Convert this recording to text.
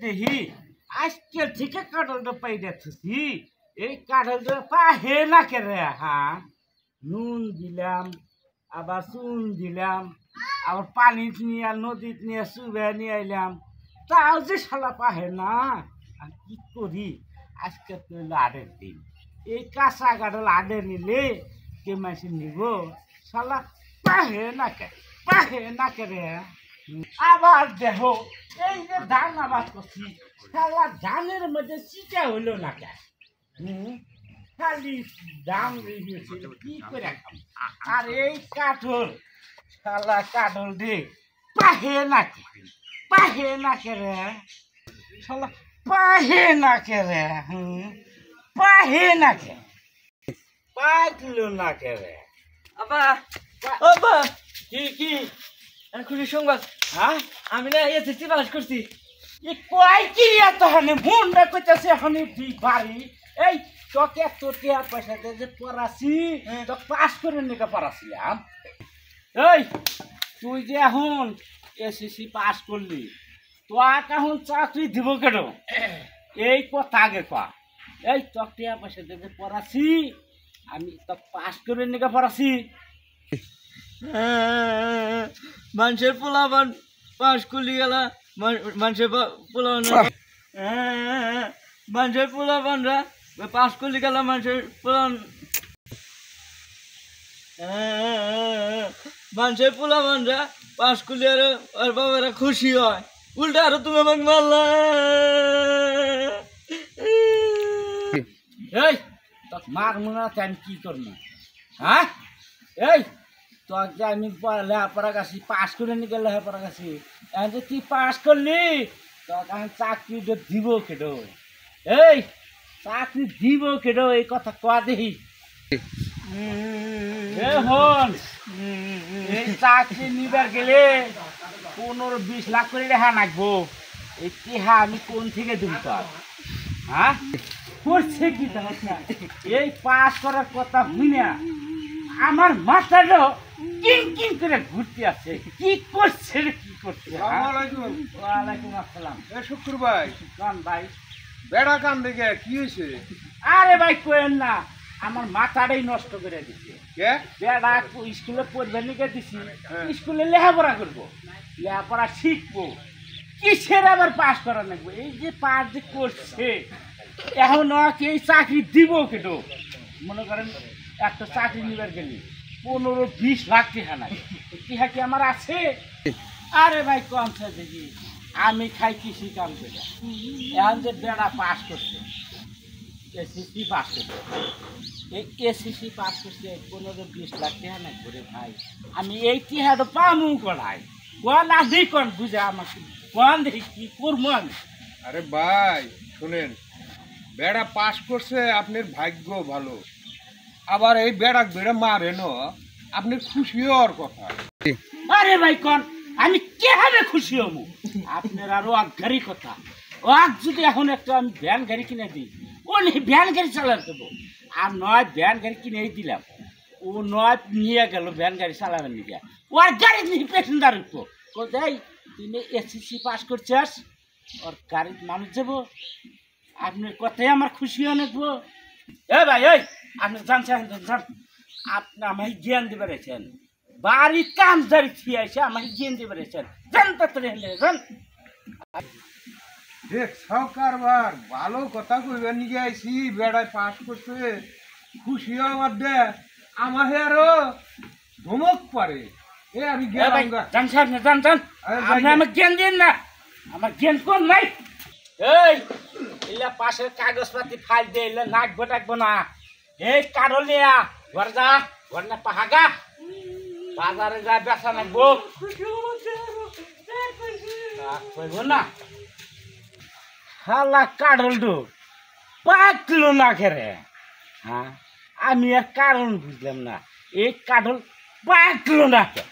দেহি আজকে থেকে কাঁঠালটা পাই দেখছি এই কাঁঠালটা পাহে না কেরে হ্যাঁ নুন দিলাম আবার চুন দিলাম আবার পানি নিয়ে নদীত নিয়ে চুবে নিয়ে আইলাম তাও যে শালা পাহে না আর কি করি আজকে তো হইলো আডের দিন এই কাঁচা কাঁঠাল আডে নিলে কে মাসে নিব শালা পাহে না কেরে আবার দেখো এই যে ধান আবাদ করছি শালা ধানের মধ্যে চিটা হইলো না কে খালি দাম রয়েছে কি করে আর এই কাঠল শালা কাঠল দে পাহে না রে শালা পাহে না রে পাহে না কে পাইলো না রে আবা আবা কি খুশি সংবাদ হ্যাঁ আমি না এসএসসি পাস করছি এই কয় কি এত হানে মুন্ডা কইতাছে হানে ঠিক বাড়ি এই তোকে এত টিয়া পয়সা দিয়ে যে পড়াছি তো পাস করে নিকে পড়াছিলাম এই তুই যে এখন এসএসসি পাস করলি তোকে এখন চাকরি দিব কেন এই কথা আগে কয়া এই তোক টিয়া পয়সা দিয়ে যে পড়াছি আমি তো পাস করে নিকে পড়াছি মানুষের পোলাবান পাস করলি গেলা মানুষের পোলাবান মানুষের পোলাবানরা পাস করলি গেলা মানুষের পোলাবান মানুষের পোলাবানরা পাস করলি আর বাবারা খুশি হয় উল্টা আরো তুমি আমাকে মারলা এই তোর মার মনে আছে আমি কি করবো হ্যাঁ এই তোর যে আমি লেখাপড়া গেছি পাস করে নিয়ে গেলে লেখাপড়া গেছি এখন যে তুই পাস করলি তোকে আমি চাকরি দিব কেডো এই চাকরি দিব কেডো এই কথা কয়া দেখি হন এই চাকরি নিবার গেলে 15-20 লাখ করে রেহা নাকবো এই টিহা আমি কোন থেকে দিব তোর হ্যাঁ করছে কি এই পাস করার কথা হই না আমার মাথাটা কিং করে ঘুরতে আছে কি করছে ওয়ালাইকুম আসসালাম শুক্র ভাই কোন ভাই বেড়া কান দেখে কি হয়েছে? আরে ভাই কোয়েন না আমার মাথাটাই নষ্ট করে দিচ্ছে কে বেড়া স্কুলে পড়বে নিকে দিছি স্কুলে লেখাপড়া করবো লেখাপড়া শিখবো কিসের আবার পাস করা লাগবো এই যে পাস যে করছে এখন ওকে এই চাকরি দিব কেটো মনে করেন একটা চাকরি নিবার গেলি 15-20 লাখ টিহা নাই টিহা কি আমার আছে আরে ভাই কম দেখি আমি খাই কৃষি কাম করে এখন যে বেড়া পাস করছে এসএসসি পাস করছে এই এসএসসি পাস করছে 15-20 লাখ টিহা নাই করে ভাই আমি এই টিহাটা পামু করাই কোন আদি কোন বুঝা আমাকে কোন দেখি কি করবো আমি আরে ভাই শুনেন বেড়া পাস করছে আপনার ভাগ্য ভালো আবার এই বেড়া মারে ন আপনি খুশি হওয়ার কথা আরে ভাই কোন আমি কেহাবে খুশি হবো আপনার আরো আগারি কথা আগ যদি এখন একটা আমি ভ্যান গাড়ি কিনে দিই ও ভ্যান গাড়ি চালাতে দেবো আর নয় ভ্যান গাড়ি কিনেই দিলাম ও নয় নিয়ে গেল ভ্যান গাড়ি চালাবেন নিয়ে ওর গাড়ি নিয়ে প্যাসেঞ্জার উঠবো ও যাই তুমি এসএসসি পাস করছিস ওর গাড়ির মানুষ যাবো আপনার কথাই আমার খুশি অনেকবো এ ভাই এই আপনি জানছেন আপনি আমাকে জ্ঞান দিতে পেরেছেন বাড়ির কাম জারি থিয়ে এসে আমাকে জ্ঞান দিতে পেরেছেন জানতে তো জান দেখ সরকার বার ভালো কথা কইবেন নিয়ে আইসি বেড়ায় পাস করছে খুশি আমার দে আমার আরো ধমক পারে এ আমি গেলাম জানছেন না জানছেন আপনি আমাকে জ্ঞান দিন না আমার জ্ঞান কোন নাই এই এলা পাশের কাগজপাতি ফাইল দিয়ে এলে নাকবো টাকবো না এই কারো নিয়া ঘর যা ঘর না পাহাগা বাজারে যা বেচা নাকবো কইব না হালা কাডল তো পাতলো না খেরে হ্যাঁ আমি আর কারণ বুঝলাম না এই কাডল পাতলো না কে